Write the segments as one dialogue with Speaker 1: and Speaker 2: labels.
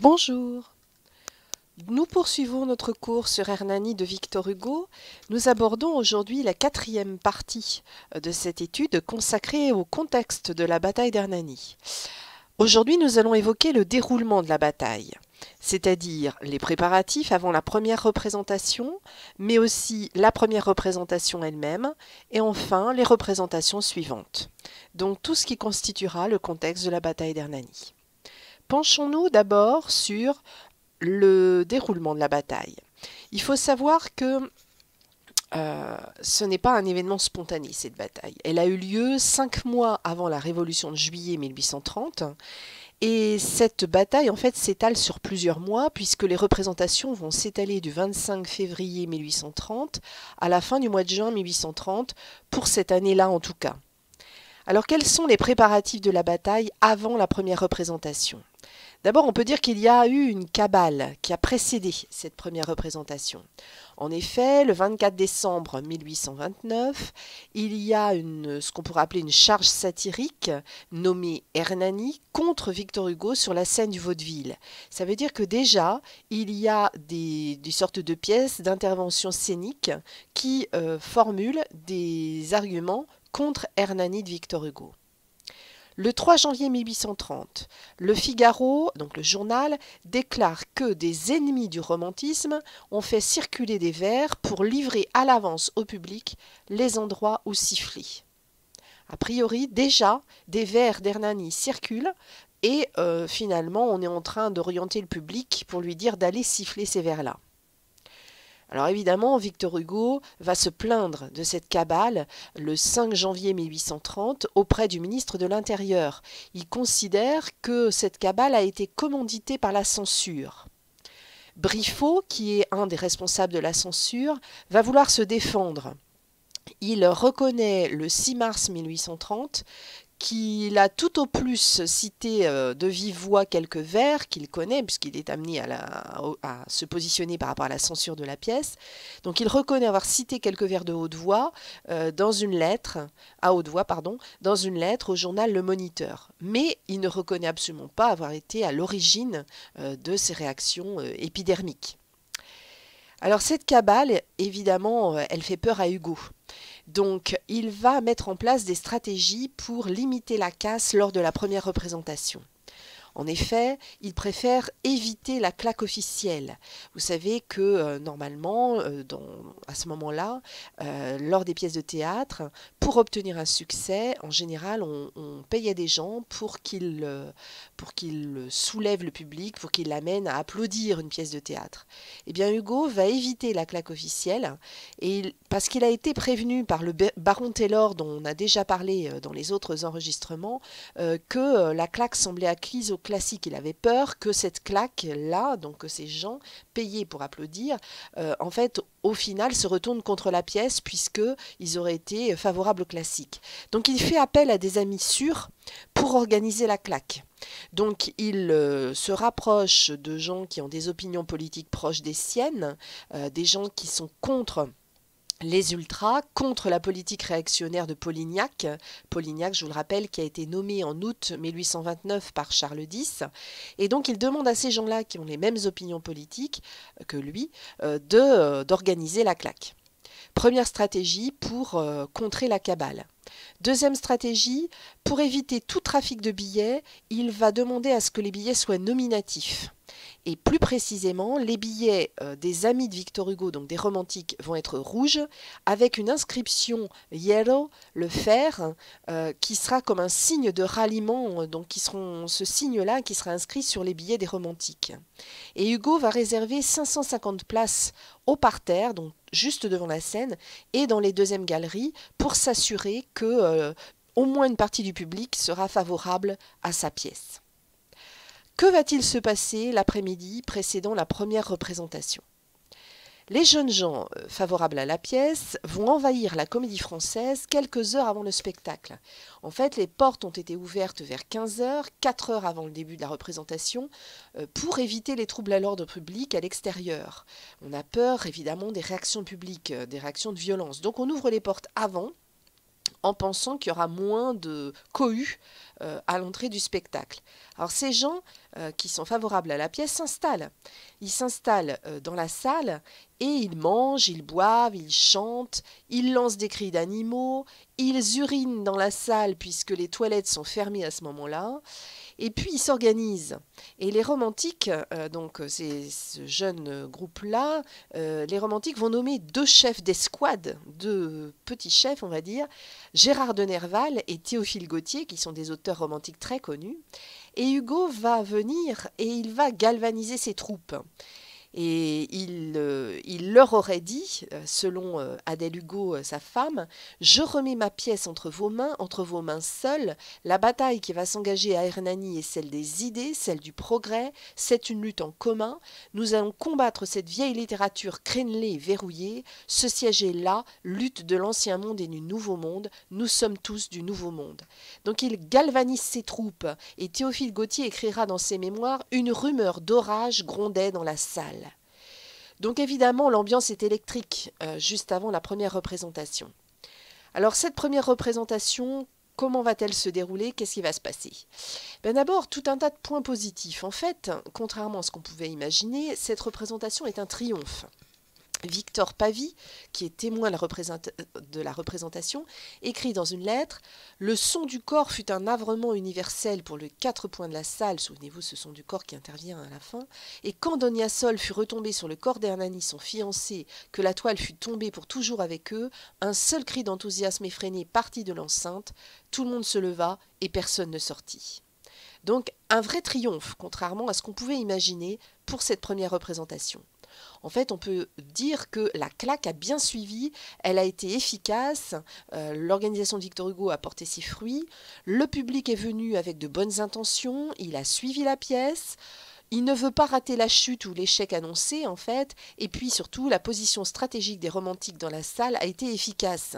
Speaker 1: Bonjour, nous poursuivons notre cours sur Hernani de Victor Hugo. Nous abordons aujourd'hui la quatrième partie de cette étude consacrée au contexte de la bataille d'Hernani. Aujourd'hui, nous allons évoquer le déroulement de la bataille, c'est-à-dire les préparatifs avant la première représentation, mais aussi la première représentation elle-même, et enfin les représentations suivantes. Donc tout ce qui constituera le contexte de la bataille d'Hernani. Penchons-nous d'abord sur le déroulement de la bataille. Il faut savoir que ce n'est pas un événement spontané, cette bataille. Elle a eu lieu 5 mois avant la Révolution de juillet 1830, et cette bataille en fait s'étale sur plusieurs mois, puisque les représentations vont s'étaler du 25 février 1830 à la fin du mois de juin 1830, pour cette année-là en tout cas. Alors quels sont les préparatifs de la bataille avant la première représentation ? D'abord, on peut dire qu'il y a eu une cabale qui a précédé cette première représentation. En effet, le 24 décembre 1829, il y a ce qu'on pourrait appeler une charge satirique nommée Hernani contre Victor Hugo sur la scène du vaudeville. Ça veut dire que déjà, il y a des sortes de pièces d'intervention scénique qui formulent des arguments contre Hernani de Victor Hugo. Le 3 janvier 1830, Le Figaro, donc le journal, déclare que des ennemis du romantisme ont fait circuler des vers pour livrer à l'avance au public les endroits où siffler. A priori, déjà, des vers d'Hernani circulent et finalement, on est en train d'orienter le public pour lui dire d'aller siffler ces vers-là. Alors évidemment, Victor Hugo va se plaindre de cette cabale le 5 janvier 1830 auprès du ministre de l'Intérieur. Il considère que cette cabale a été commanditée par la censure. Briffaut, qui est un des responsables de la censure, va vouloir se défendre. Il reconnaît le 6 mars 1830 qu'il a tout au plus cité de vive voix quelques vers qu'il connaît, puisqu'il est amené à se positionner par rapport à la censure de la pièce. Donc il reconnaît avoir cité quelques vers de haute voix dans une lettre, à haute voix, pardon, dans une lettre au journal Le Moniteur. Mais il ne reconnaît absolument pas avoir été à l'origine de ces réactions épidermiques. Alors cette cabale, évidemment, elle fait peur à Hugo. Donc, il va mettre en place des stratégies pour limiter la casse lors de la première représentation. En effet, il préfère éviter la claque officielle. Vous savez que normalement, à ce moment-là, lors des pièces de théâtre, pour obtenir un succès, en général, on payait des gens pour qu'ils soulèvent le public, pour qu'ils l'amènent à applaudir une pièce de théâtre. Eh bien, Hugo va éviter la claque officielle, parce qu'il a été prévenu par le baron Taylor, dont on a déjà parlé dans les autres enregistrements, que la claque semblait acquise au classique. Il avait peur que cette claque-là, donc que ces gens payés pour applaudir, en fait, au final, se retournent contre la pièce puisqu'ils auraient été favorables au classique. Donc il fait appel à des amis sûrs pour organiser la claque. Donc il se rapproche de gens qui ont des opinions politiques proches des siennes, des gens qui sont contre les ultras, contre la politique réactionnaire de Polignac. Polignac, je vous le rappelle, qui a été nommé en août 1829 par Charles X. Et donc il demande à ces gens-là, qui ont les mêmes opinions politiques que lui, d'organiser la claque. Première stratégie pour contrer la cabale. Deuxième stratégie, pour éviter tout trafic de billets, il va demander à ce que les billets soient nominatifs. Et plus précisément, les billets des amis de Victor Hugo, donc des romantiques, vont être rouges, avec une inscription yellow, le fer, qui sera comme un signe de ralliement, donc ce signe-là qui sera inscrit sur les billets des romantiques. Et Hugo va réserver 550 places au parterre, donc juste devant la scène, et dans les deuxièmes galeries, pour s'assurer que au moins une partie du public sera favorable à sa pièce. Que va-t-il se passer l'après-midi précédant la première représentation ? Les jeunes gens favorables à la pièce vont envahir la Comédie Française quelques heures avant le spectacle. En fait, les portes ont été ouvertes vers 15 heures, 4 heures avant le début de la représentation, pour éviter les troubles à l'ordre public à l'extérieur. On a peur évidemment des réactions publiques, des réactions de violence. Donc on ouvre les portes avant, en pensant qu'il y aura moins de cohue à l'entrée du spectacle. Alors ces gens qui sont favorables à la pièce s'installent. Ils s'installent dans la salle et ils mangent, ils boivent, ils chantent, ils lancent des cris d'animaux, ils urinent dans la salle puisque les toilettes sont fermées à ce moment-là. Et puis ils s'organisent. Et les romantiques, c'est ce jeune groupe-là, les romantiques vont nommer deux chefs d'escouade, deux petits chefs on va dire, Gérard de Nerval et Théophile Gautier, qui sont des auteurs romantiques très connus. Et Hugo va venir et il va galvaniser ses troupes. Et il leur aurait dit, selon Adèle Hugo, sa femme, je remets ma pièce entre vos mains seules. La bataille qui va s'engager à Hernani est celle des idées, celle du progrès. C'est une lutte en commun. Nous allons combattre cette vieille littérature crénelée et verrouillée. Ce siège est là, lutte de l'ancien monde et du nouveau monde. Nous sommes tous du nouveau monde. Donc il galvanise ses troupes et Théophile Gautier écrira dans ses mémoires « Une rumeur d'orage grondait dans la salle ». Donc évidemment, l'ambiance est électrique juste avant la première représentation. Alors cette première représentation, comment va-t-elle se dérouler? Qu'est-ce qui va se passer? D'abord, tout un tas de points positifs. En fait, contrairement à ce qu'on pouvait imaginer, cette représentation est un triomphe. Victor Pavie, qui est témoin de la représentation, écrit dans une lettre « Le son du corps fut un avrement universel pour les quatre points de la salle », souvenez-vous ce son du corps qui intervient à la fin, « et quand Donia Sol fut retombé sur le corps d'Hernani, son fiancé, que la toile fut tombée pour toujours avec eux, un seul cri d'enthousiasme effréné partit de l'enceinte, tout le monde se leva et personne ne sortit. » Donc un vrai triomphe, contrairement à ce qu'on pouvait imaginer pour cette première représentation. En fait, on peut dire que la claque a bien suivi, elle a été efficace, l'organisation de Victor Hugo a porté ses fruits, le public est venu avec de bonnes intentions, il a suivi la pièce, il ne veut pas rater la chute ou l'échec annoncé en fait, et puis surtout la position stratégique des romantiques dans la salle a été efficace.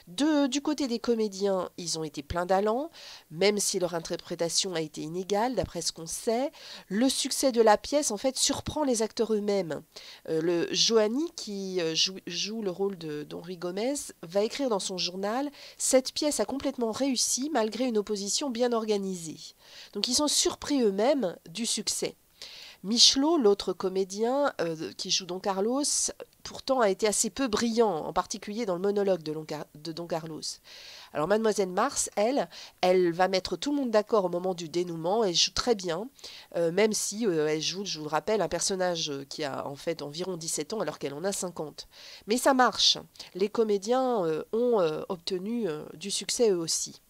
Speaker 1: Du côté des comédiens, ils ont été pleins d'allant, même si leur interprétation a été inégale d'après ce qu'on sait. Le succès de la pièce en fait surprend les acteurs eux-mêmes. Le Joanny qui joue le rôle d'Henri Gomez va écrire dans son journal « Cette pièce a complètement réussi malgré une opposition bien organisée ». Donc ils sont surpris eux-mêmes du succès. Michelot, l'autre comédien qui joue Don Carlos, pourtant a été assez peu brillant, en particulier dans le monologue de Don Carlos. Alors Mademoiselle Mars, elle va mettre tout le monde d'accord au moment du dénouement, elle joue très bien, même si elle joue, je vous le rappelle, un personnage qui a en fait environ 17 ans alors qu'elle en a 50. Mais ça marche, les comédiens ont obtenu du succès eux aussi.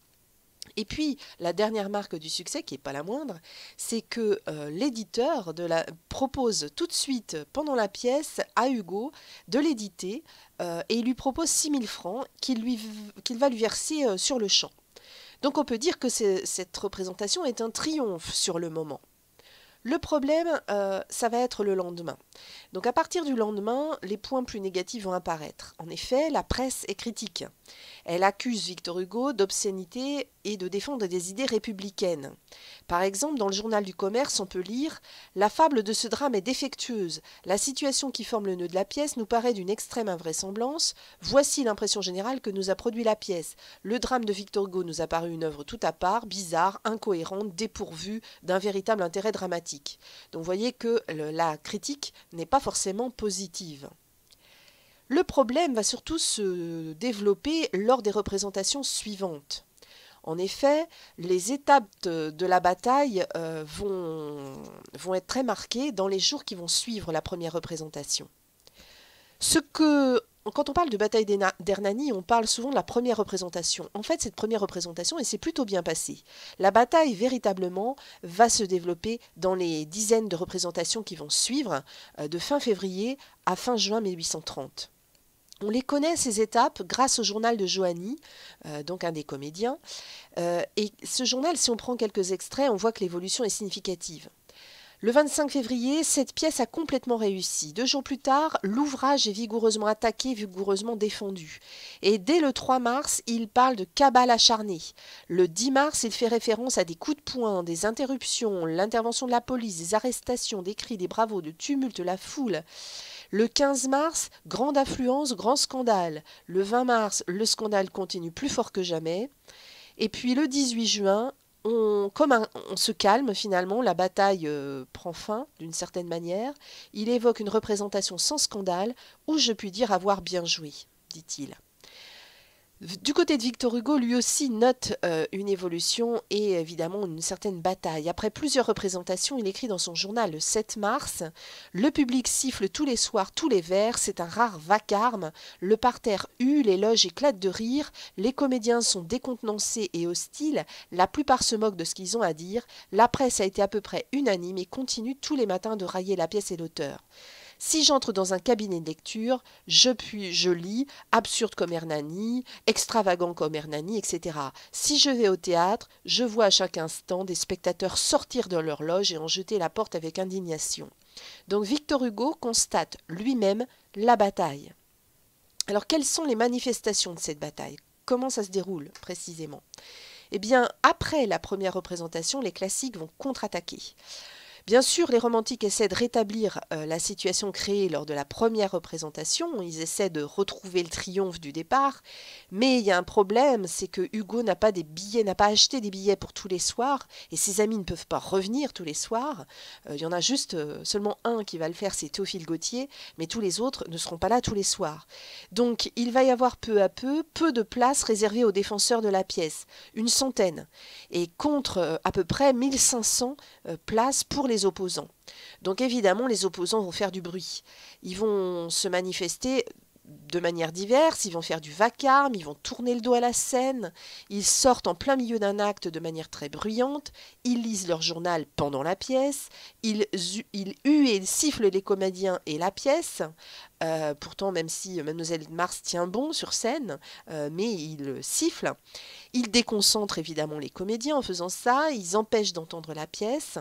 Speaker 1: Et puis, la dernière marque du succès, qui n'est pas la moindre, c'est que l'éditeur propose tout de suite, pendant la pièce, à Hugo de l'éditer et il lui propose 6 000 francs qu'il va lui verser sur le champ. Donc on peut dire que cette représentation est un triomphe sur le moment. Le problème, ça va être le lendemain. Donc à partir du lendemain, les points plus négatifs vont apparaître. En effet, la presse est critique. Elle accuse Victor Hugo d'obscénité et de défendre des idées républicaines. Par exemple, dans le journal du commerce, on peut lire « La fable de ce drame est défectueuse. La situation qui forme le nœud de la pièce nous paraît d'une extrême invraisemblance. Voici l'impression générale que nous a produit la pièce. Le drame de Victor Hugo nous a paru une œuvre tout à part, bizarre, incohérente, dépourvue d'un véritable intérêt dramatique. » Donc vous voyez que la critique n'est pas forcément positive. Le problème va surtout se développer lors des représentations suivantes. En effet, les étapes de la bataille vont être très marquées dans les jours qui vont suivre la première représentation. Quand on parle de bataille d'Hernani, on parle souvent de la première représentation. En fait, cette première représentation, elle s'est plutôt bien passée. La bataille, véritablement, va se développer dans les dizaines de représentations qui vont suivre, de fin février à fin juin 1830. On les connaît, ces étapes, grâce au journal de Joanny, donc un des comédiens. Et ce journal, si on prend quelques extraits, on voit que l'évolution est significative. Le 25 février, cette pièce a complètement réussi. 2 jours plus tard, l'ouvrage est vigoureusement attaqué, vigoureusement défendu. Et dès le 3 mars, il parle de cabale acharnée. Le 10 mars, il fait référence à des coups de poing, des interruptions, l'intervention de la police, des arrestations, des cris, des bravos, de tumulte, la foule. Le 15 mars, grande affluence, grand scandale. Le 20 mars, le scandale continue plus fort que jamais. Et puis le 18 juin, on se calme finalement, la bataille prend fin d'une certaine manière. Il évoque une représentation sans scandale où je puis dire avoir bien joué, dit-il. Du côté de Victor Hugo, lui aussi note une évolution et évidemment une certaine bataille. Après plusieurs représentations, il écrit dans son journal le 7 mars « Le public siffle tous les soirs tous les vers, c'est un rare vacarme, le parterre hue, les loges éclatent de rire, les comédiens sont décontenancés et hostiles, la plupart se moquent de ce qu'ils ont à dire, la presse a été à peu près unanime et continue tous les matins de railler la pièce et l'auteur. » Si j'entre dans un cabinet de lecture, je lis, absurde comme Hernani, extravagant comme Hernani, etc. Si je vais au théâtre, je vois à chaque instant des spectateurs sortir de leur loge et en jeter la porte avec indignation. Donc Victor Hugo constate lui-même la bataille. Alors quelles sont les manifestations de cette bataille? Comment ça se déroule précisément? Eh bien, après la première représentation, les classiques vont contre-attaquer. Bien sûr, les romantiques essaient de rétablir la situation créée lors de la première représentation, ils essaient de retrouver le triomphe du départ, mais il y a un problème, c'est que Hugo n'a pas acheté des billets pour tous les soirs, et ses amis ne peuvent pas revenir tous les soirs. Il y en a juste seulement un qui va le faire, c'est Théophile Gautier, mais tous les autres ne seront pas là tous les soirs. Donc il va y avoir peu à peu de places réservées aux défenseurs de la pièce, une centaine, et contre à peu près 1500 places pour les opposants. Donc évidemment, les opposants vont faire du bruit. Ils vont se manifester de manière diverse, ils vont faire du vacarme, ils vont tourner le dos à la scène, ils sortent en plein milieu d'un acte de manière très bruyante, ils lisent leur journal pendant la pièce, ils huent et sifflent les comédiens et la pièce. Pourtant, même si Mademoiselle Mars tient bon sur scène, mais ils sifflent. Ils déconcentrent évidemment les comédiens en faisant ça, ils empêchent d'entendre la pièce.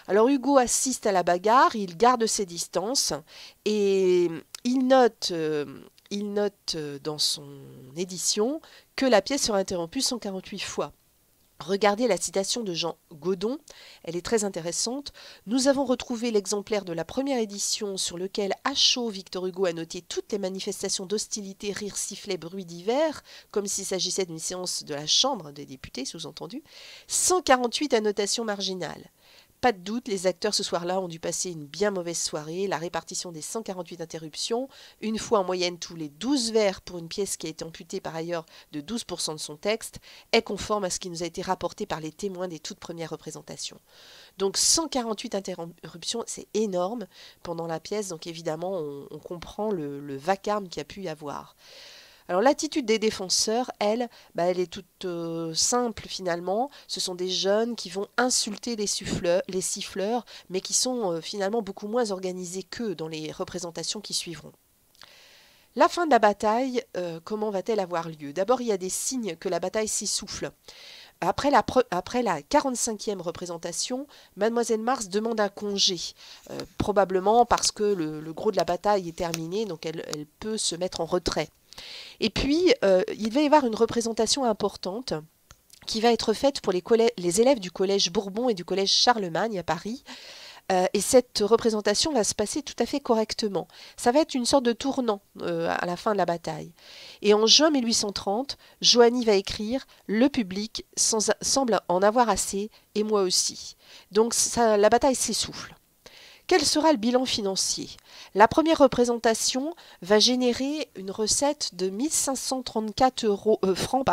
Speaker 1: Alors Hugo assiste à la bagarre, il garde ses distances et il note dans son édition que la pièce sera interrompue 148 fois. Regardez la citation de Jean Godon, elle est très intéressante. Nous avons retrouvé l'exemplaire de la première édition sur lequel à chaud Victor Hugo a noté toutes les manifestations d'hostilité, rires, sifflets, bruits divers, comme s'il s'agissait d'une séance de la Chambre des députés, sous-entendu. 148 annotations marginales. Pas de doute, les acteurs ce soir-là ont dû passer une bien mauvaise soirée. La répartition des 148 interruptions, une fois en moyenne tous les 12 vers pour une pièce qui a été amputée par ailleurs de 12% de son texte, est conforme à ce qui nous a été rapporté par les témoins des toutes premières représentations. Donc 148 interruptions, c'est énorme pendant la pièce, donc évidemment on comprend le vacarme qu'il y a pu y avoir. Alors l'attitude des défenseurs, elle est toute simple finalement. Ce sont des jeunes qui vont insulter les siffleurs, mais qui sont finalement beaucoup moins organisés qu'eux dans les représentations qui suivront. La fin de la bataille, comment va-t-elle avoir lieu? D'abord, il y a des signes que la bataille s'essouffle. Après la 45e représentation, Mademoiselle Mars demande un congé, probablement parce que le gros de la bataille est terminé, donc elle peut se mettre en retrait. Et puis, il va y avoir une représentation importante qui va être faite pour les élèves du collège Bourbon et du collège Charlemagne à Paris. Et cette représentation va se passer tout à fait correctement. Ça va être une sorte de tournant à la fin de la bataille. Et en juin 1830, Joanny va écrire « Le public semble en avoir assez, et moi aussi ». Donc la bataille s'essouffle. Quel sera le bilan financier? La première représentation va générer une recette de 1534 francs,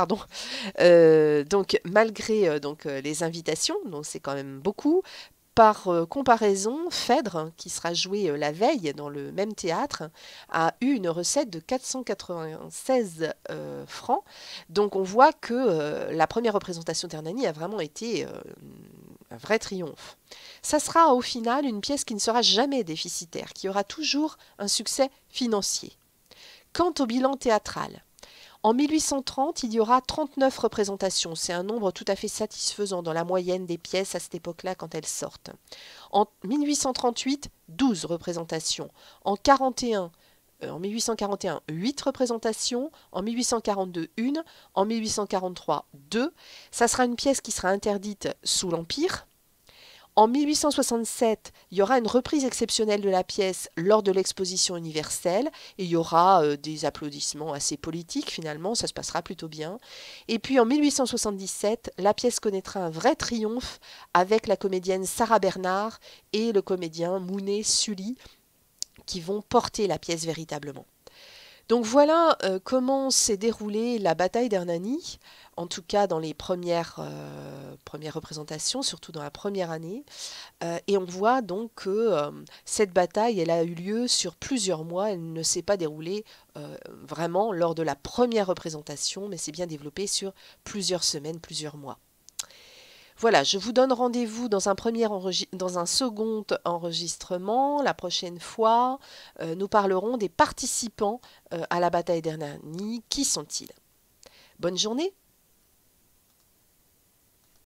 Speaker 1: donc malgré les invitations, donc c'est quand même beaucoup. Par comparaison, Phèdre, qui sera joué la veille dans le même théâtre, a eu une recette de 496 francs. Donc on voit que la première représentation d'Hernani a vraiment été un vrai triomphe. Ça sera au final une pièce qui ne sera jamais déficitaire, qui aura toujours un succès financier. Quant au bilan théâtral, en 1830, il y aura 39 représentations. C'est un nombre tout à fait satisfaisant dans la moyenne des pièces à cette époque-là quand elles sortent. En 1838, 12 représentations. En 1841, 8 représentations. En 1842, 1. En 1843, 2. Ça sera une pièce qui sera interdite sous l'Empire. En 1867, il y aura une reprise exceptionnelle de la pièce lors de l'exposition universelle et il y aura des applaudissements assez politiques finalement, ça se passera plutôt bien. Et puis en 1877, la pièce connaîtra un vrai triomphe avec la comédienne Sarah Bernard et le comédien Mounet Sully qui vont porter la pièce véritablement. Donc voilà comment s'est déroulée la bataille d'Hernani, en tout cas dans les premières représentations, surtout dans la première année. Et on voit donc que cette bataille, elle a eu lieu sur plusieurs mois, elle ne s'est pas déroulée vraiment lors de la première représentation, mais s'est bien développée sur plusieurs semaines, plusieurs mois. Voilà, je vous donne rendez-vous dans dans un second enregistrement. La prochaine fois, nous parlerons des participants à la bataille d'Hernani. Qui sont-ils? Bonne journée!